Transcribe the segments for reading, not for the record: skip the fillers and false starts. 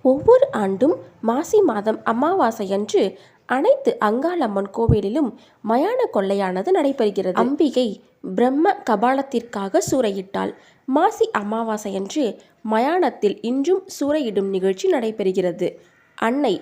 ஒவ்வொரு ஆண்டும் மாசி மாதம் அமாவாசையன்று அனைத்து அங்காளம்மன் கோவிலிலும் மயான கொள்ளையானது நடைபெறுகிறது. அம்பிகை பிரம்ம கபாலத்திற்காக சூறையிட்டாள். மாசி அமாவாசையன்று மயானத்தில் இன்றும் சூறையிடும் நிகழ்ச்சி நடைபெறுகிறது. அன்னை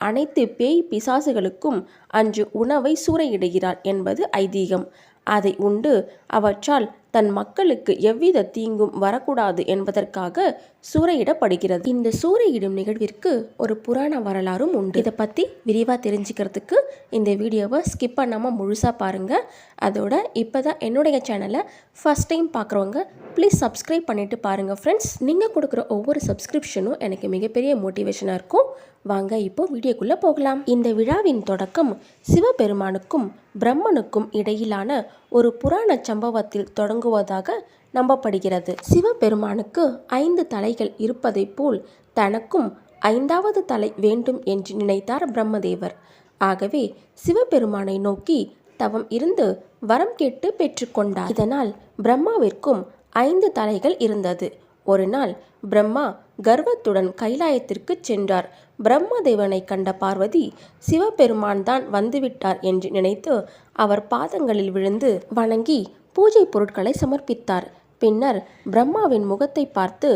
அனைத்து பேய் பிசாசுகளுக்கும் அன்று உணவை சூறையிடுகிறார் என்பது ஐதீகம். அதை உண்டு அவற்றால் தன் மக்களுக்கு எவ்வித தீங்கும் வரக்கூடாது என்பதற்காக சூறையிடப்படுகிறது. இந்த சூறையிடும் நிகழ்விற்கு ஒரு புராண வரலாறும் உண்டு. இதை பற்றி விரிவாக தெரிஞ்சுக்கிறதுக்கு இந்த வீடியோவை ஸ்கிப் பண்ணாமல் முழுசாக பாருங்கள். அதோட இப்போ தான் என்னுடைய சேனலை ஃபஸ்ட் டைம் பார்க்குறவங்க ப்ளீஸ் சப்ஸ்கிரைப் பண்ணிவிட்டு பாருங்கள் ஃப்ரெண்ட்ஸ். நீங்கள் கொடுக்குற ஒவ்வொரு சப்ஸ்கிரிப்ஷனும் எனக்கு மிகப்பெரிய மோட்டிவேஷனாக இருக்கும். வாங்க இப்போ வீடியோக்குள்ளே போகலாம். இந்த விழாவின் தொடக்கம் சிவபெருமானுக்கும் பிரம்மனுக்கும் இடையிலான ஒரு புராண சம்பவத்தில் தொடங்குவதாக நம்பப்படுகிறது. சிவபெருமானுக்கு 5 தலைகள் இருப்பதை போல் தனக்கும் 5வது தலை வேண்டும் என்று நினைத்தார் பிரம்மதேவர். ஆகவே சிவபெருமானை நோக்கி தவம் இருந்து வரம் கேட்டு பெற்றுக்கொண்டார். இதனால் பிரம்மாவிற்கும் 5 தலைகள் இருந்தது. ஒரு நாள் பிரம்மா கர்வத்துடன் கைலாயத்திற்கு சென்றார். பிரம்மதேவனை கண்ட பார்வதி சிவபெருமான் தான் வந்துவிட்டார் என்று நினைத்து அவர் பாதங்களில் விழுந்து வணங்கி பூஜை பொருட்களை சமர்ப்பித்தார். பின்னர் பிரம்மாவின் முகத்தை பார்த்து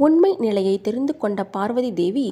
உண்மை நிலையை தெரிந்து கொண்ட பார்வதி தேவி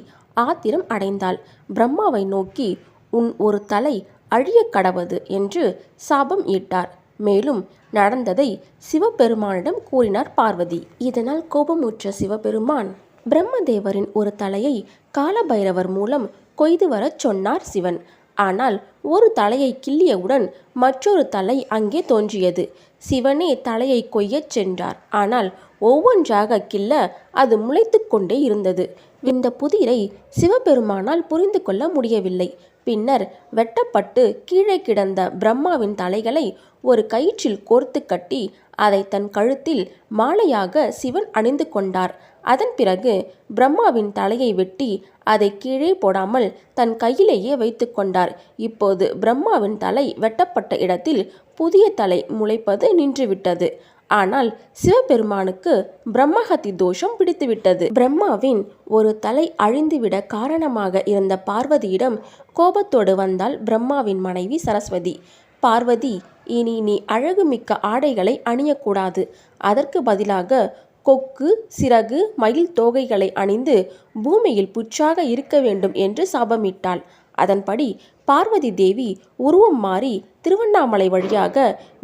ஆத்திரம் அடைந்தாள். பிரம்மாவை நோக்கி உன் ஒரு தலை அழிய கடவது என்று சாபம் இட்டார். மேலும் நடந்ததை சிவபெருமானிடம் கூறினார் பார்வதி. இதனால் கோபமுற்ற சிவபெருமான் பிரம்மதேவரின் ஒரு தலையை காலபைரவர் மூலம் கொய்து வரச் சொன்னார் சிவன். ஆனால் ஒரு தலையை கிள்ளியவுடன் மற்றொரு தலை அங்கே தோன்றியது. சிவனே தலையை கொய்யச் சென்றார். ஆனால் ஒவ்வொன்றாக கிள்ள அது முளைத்து கொண்டே இருந்தது. இந்த புதிரை சிவபெருமானால் புரிந்து கொள்ள முடியவில்லை. பின்னர் வெட்டப்பட்டு கீழே கிடந்த பிரம்மாவின் தலைகளை ஒரு கயிற்றில் கோர்த்து கட்டி அதை தன் கழுத்தில் மாலையாக சிவன் அணிந்து கொண்டார். அதன் பிறகு பிரம்மாவின் தலையை வெட்டி அதை கீழே போடாமல் தன் கையிலேயே வைத்து கொண்டார். இப்போது பிரம்மாவின் தலை வெட்டப்பட்ட இடத்தில் புதிய தலை முளைப்பது நின்றுவிட்டது. ஆனால் சிவபெருமானுக்கு பிரம்மஹத்தி தோஷம் பிடித்துவிட்டது. பிரம்மாவின் ஒரு தலை அழிந்துவிட காரணமாக இருந்த பார்வதியிடம் கோபத்தோடு வந்தாள் பிரம்மாவின் மனைவி சரஸ்வதி. பார்வதி, இனி நீ அழகுமிக்க ஆடைகளை அணியக்கூடாது. அதற்கு பதிலாக கொக்கு, சிறகு, மயில் தோகைகளை அணிந்து பூமியில் புற்றாக இருக்க வேண்டும் என்று சாபமிட்டாள். அதன்படி பார்வதி தேவி உருவம் மாறி திருவண்ணாமலை வழியாக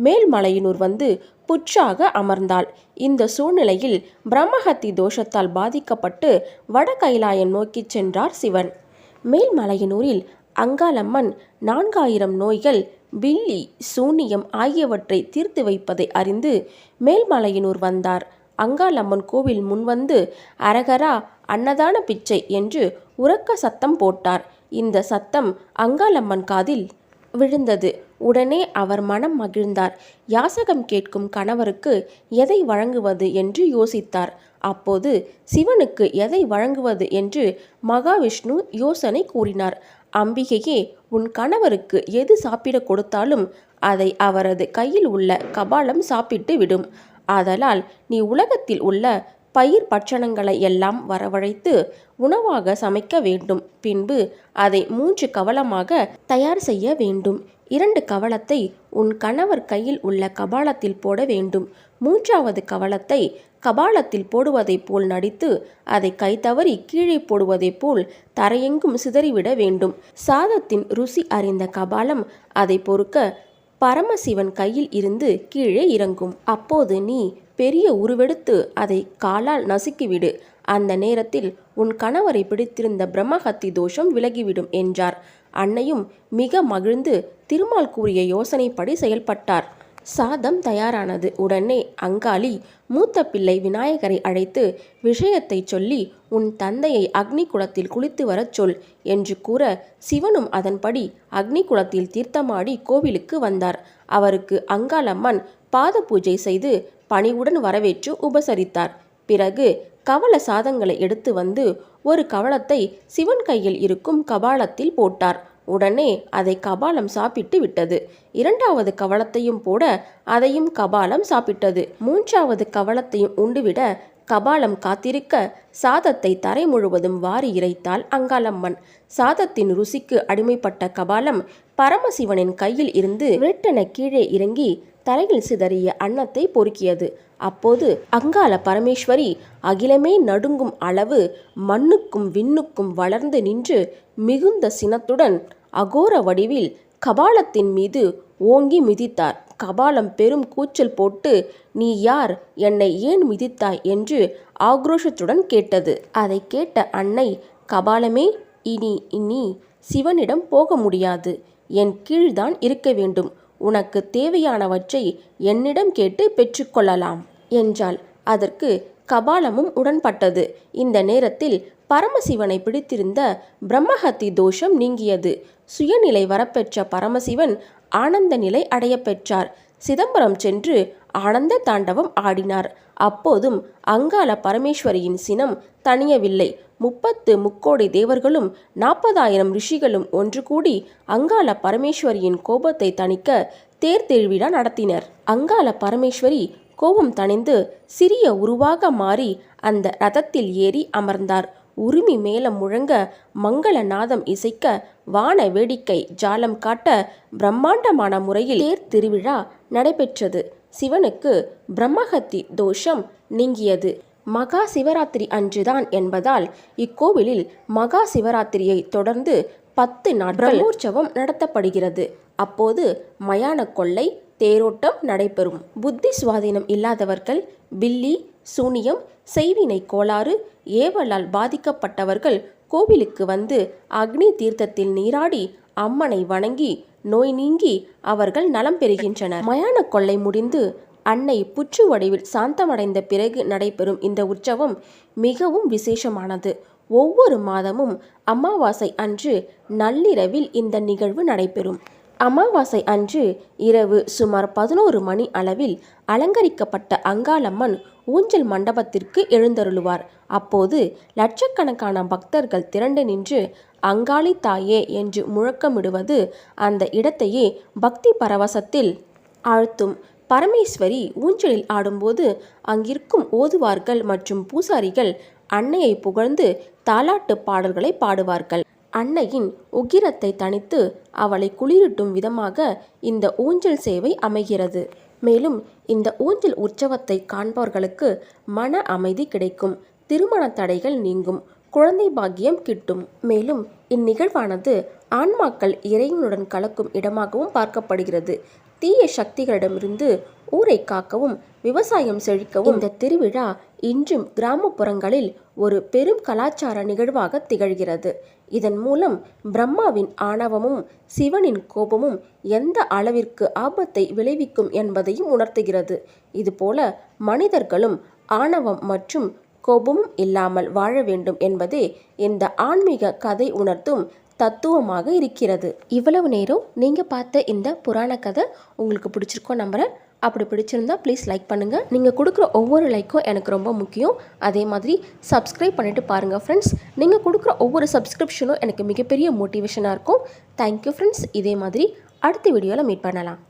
மேல்மலையனூர் வந்து புற்றாக அமர்ந்தாள். இந்த சூழ்நிலையில் பிரம்மஹத்தி தோஷத்தால் பாதிக்கப்பட்டு வட கைலாயம் நோக்கி சென்றார் சிவன். மேல்மலையனூரில் அங்காளம்மன் 4000 நோய்கள், வில்லி, சூனியம் ஆகியவற்றை தீர்த்து வைப்பதை அறிந்து மேல்மலையனூர் வந்தார். அங்காளம்மன் கோவில் முன்வந்து அரகரா அன்னதான பிச்சை என்று உரக்க சத்தம் போட்டார். இந்த சத்தம் அங்காளம்மன் காதில் விழுந்தது. உடனே அவர் மனம் மகிழ்ந்தார். யாசகம் கேட்கும் கணவருக்கு எதை வழங்குவது என்று யோசித்தார். அப்போது சிவனுக்கு எதை வழங்குவது என்று மகாவிஷ்ணு யோசனை கூறினார். அம்பிகையே, உன் கணவருக்கு எது சாப்பிட கொடுத்தாலும் அதை அவரது கையில் உள்ள கபாலம் சாப்பிட்டு விடும். ஆதலால் நீ உலகத்தில் உள்ள பயிர் பட்சணங்களை எல்லாம் வரவழைத்து உணவாக சமைக்க வேண்டும். பின்பு அதை 3 கவளமாக தயார் செய்ய வேண்டும். 2 கவளத்தை உன் கணவர் கையில் உள்ள கபாலத்தில் போட வேண்டும். 3வது கவளத்தை கபாலத்தில் போடுவதைப் போல் நடித்து அதை கைதவறி கீழே போடுவதைப் போல் தரையெங்கும் சிதறிவிட வேண்டும். சாதத்தின் ருசி அறிந்த கபாலம் அதை பொறுக்க பரமசிவன் கையில் இருந்து கீழே இறங்கும். அப்போது நீ பெரிய உருவெடுத்து அதை காலால் நசுக்கிவிடு. அந்த நேரத்தில் உன் கணவரை பிடித்திருந்த பிரம்மஹத்தி தோஷம் விலகிவிடும் என்றார். அன்னையும் மிக மகிழ்ந்து திருமால் கூறிய யோசனைப்படி செயல்பட்டார். சாதம் தயாரானது. உடனே அங்காளி மூத்த பிள்ளை விநாயகரை அழைத்து விஷயத்தை சொல்லி உன் தந்தையை அக்னி குளத்தில் குளித்து வரச் சொல் என்று கூற சிவனும் அதன்படி அக்னி குளத்தில் தீர்த்தமாடி கோவிலுக்கு வந்தார். அவருக்கு அங்காளம்மன் பாத பூஜை செய்து பணிவுடன் வரவேற்று உபசரித்தார். பிறகு கவள சாதங்களை எடுத்து வந்து ஒரு கவளத்தை சிவன் கையில் இருக்கும் கபாலத்தில் போட்டார். உடனே அதை கபாலம் சாப்பிட்டு விட்டது. 2வது கவளத்தையும் போட அதையும் கபாலம் சாப்பிட்டது. 3வது கவளத்தையும் உண்டுவிட கபாலம் காத்திருக்க சாதத்தை தரை முழுவதும் வாரி இறைத்தாள் அங்காளம்மன். சாதத்தின் ருசிக்கு அடிமைப்பட்ட கபாலம் பரமசிவனின் கையில் இருந்து வெட்டென கீழே இறங்கி தரையில் சிதறிய அன்னத்தை பொறுக்கியது. அப்போது அங்காள பரமேஸ்வரி அகிலமே நடுங்கும் அளவு மண்ணுக்கும் விண்ணுக்கும் வளர்ந்து நின்று மிகுந்த சினத்துடன் அகோர வடிவில் கபாலத்தின் மீது ஓங்கி மிதித்தார். கபாலம் பெரும் கூச்சல் போட்டு, "நீ யார்? என்னை ஏன் மிதித்தாய்?" என்று ஆக்ரோஷத்துடன் கேட்டது. அதை கேட்ட அன்னை, "கபாலமே, இனி நீ சிவனிடம் போக முடியாது. என் கீழ்தான் இருக்க வேண்டும். உனக்கு தேவையானவற்றை என்னிடம் கேட்டு பெற்றுக்கொள்ளலாம்" என்றாள். அதற்கு கபாலமும் உடன்பட்டது. இந்த நேரத்தில் பரமசிவனை பிடித்திருந்த பிரம்மஹத்தி தோஷம் நீங்கியது. சுயநிலை வரப்பெற்ற பரமசிவன் ஆனந்த நிலை அடைய பெற்றார். சிதம்பரம் சென்று ஆனந்த தாண்டவம் ஆடினார். அப்போதும் அங்காள பரமேஸ்வரியின் சினம் தணியவில்லை. 30 தேவர்களும் 40,000 ரிஷிகளும் ஒன்று கூடி அங்காள பரமேஸ்வரியின் கோபத்தை தணிக்க தேர் திருவிழா நடத்தினர். அங்காள பரமேஸ்வரி கோபம் தணிந்து சிறிய உருவாக மாறி அந்த ரதத்தில் ஏறி அமர்ந்தார். உரிமை மேளம் முழங்க, மங்கள நாதம் இசைக்க, வான வேடிக்கை ஜாலம் காட்ட பிரம்மாண்டமான முறையில் தேர் திருவிழா நடைபெற்றது. சிவனுக்கு பிரம்மஹத்தி தோஷம் நீங்கியது. மகா சிவராத்திரி அன்றுதான் என்பதால் இக்கோவிலில் மகா சிவராத்திரியை தொடர்ந்து 10 நாட்கள் பிரம்மோற்சவம் நடத்தப்படுகிறது. அப்போது மயான கொள்ளை, தேரோட்டம் நடைபெறும். புத்தி சுவாதீனம் இல்லாதவர்கள், பில்லி, சூனியம், செய்வினை கோளாறு, ஏவலால் பாதிக்கப்பட்டவர்கள் கோவிலுக்கு வந்து அக்னி தீர்த்தத்தில் நீராடி அம்மனை வணங்கி நோய் நீங்கி அவர்கள் நலம் பெறுகின்றனர். மயான கொள்ளை முடிந்து அன்னை புற்று வடிவில் சாந்தமடைந்த பிறகு நடைபெறும் இந்த உற்சவம் மிகவும் விசேஷமானது. ஒவ்வொரு மாதமும் அமாவாசை அன்று நள்ளிரவில் இந்த நிகழ்வு நடைபெறும். அமாவாசை அன்று இரவு சுமார் 11 மணி அளவில் அலங்கரிக்கப்பட்ட அங்காளம்மன் ஊஞ்சல் மண்டபத்திற்கு எழுந்தருளுவார். அப்போது லட்சக்கணக்கான பக்தர்கள் திரண்டு நின்று அங்காளி தாயே என்று முழக்கமிடுவது அந்த இடத்தையே பக்தி பரவசத்தில் ஆழ்த்தும். பரமேஸ்வரி ஊஞ்சலில் ஆடும்போது அங்கிருக்கும் ஓதுவார்கள் மற்றும் பூசாரிகள் அன்னையை புகழ்ந்து தாலாட்டு பாடல்களை பாடுவார்கள். அன்னையின் உக்கிரத்தை தணித்து அவளை குளிரூட்டும் விதமாக இந்த ஊஞ்சல் சேவை அமைகிறது. மேலும் இந்த ஊஞ்சல் உற்சவத்தை காண்பவர்களுக்கு மன அமைதி கிடைக்கும், திருமண தடைகள் நீங்கும், குழந்தை பாக்கியம் கிட்டும். மேலும் இந்நிகழ்வானது ஆன்மாக்கள் இறைவனுடன் கலக்கும் இடமாகவும் பார்க்கப்படுகிறது. தீய சக்திகளிடமிருந்து ஊரை காக்கவும் விவசாயம் செழிக்கவும் இந்த திருவிழா இன்றும் கிராமப்புறங்களில் ஒரு பெரும் கலாச்சார நிகழ்வாக திகழ்கிறது. இதன் மூலம் பிரம்மாவின் ஆணவமும் சிவனின் கோபமும் எந்த அளவிற்கு ஆபத்தை விளைவிக்கும் என்பதையும் உணர்த்துகிறது. இதுபோல மனிதர்களும் ஆணவம் மற்றும் கோபமும் இல்லாமல் வாழ வேண்டும் என்பதே இந்த ஆன்மீக கதை உணர்த்தும் தத்துவமாக இருக்கிறது. இவ்வளவு நேரம் நீங்கள் பார்த்த இந்த புராண கதை உங்களுக்கு பிடிச்சிருக்கோம் நம்புகிறேன். அப்படி பிடிச்சிருந்தா ப்ளீஸ் லைக் பண்ணுங்கள். நீங்கள் கொடுக்குற ஒவ்வொரு லைக்கும் எனக்கு ரொம்ப முக்கியம். அதே மாதிரி சப்ஸ்கிரைப் பண்ணிவிட்டு பாருங்கள் ஃப்ரெண்ட்ஸ். நீங்கள் கொடுக்குற ஒவ்வொரு சப்ஸ்கிரிப்ஷனும் எனக்கு மிகப்பெரிய மோட்டிவேஷனாக இருக்கும். Thank you friends. இதே மாதிரி அடுத்த வீடியோவில் மீட் பண்ணலாம்.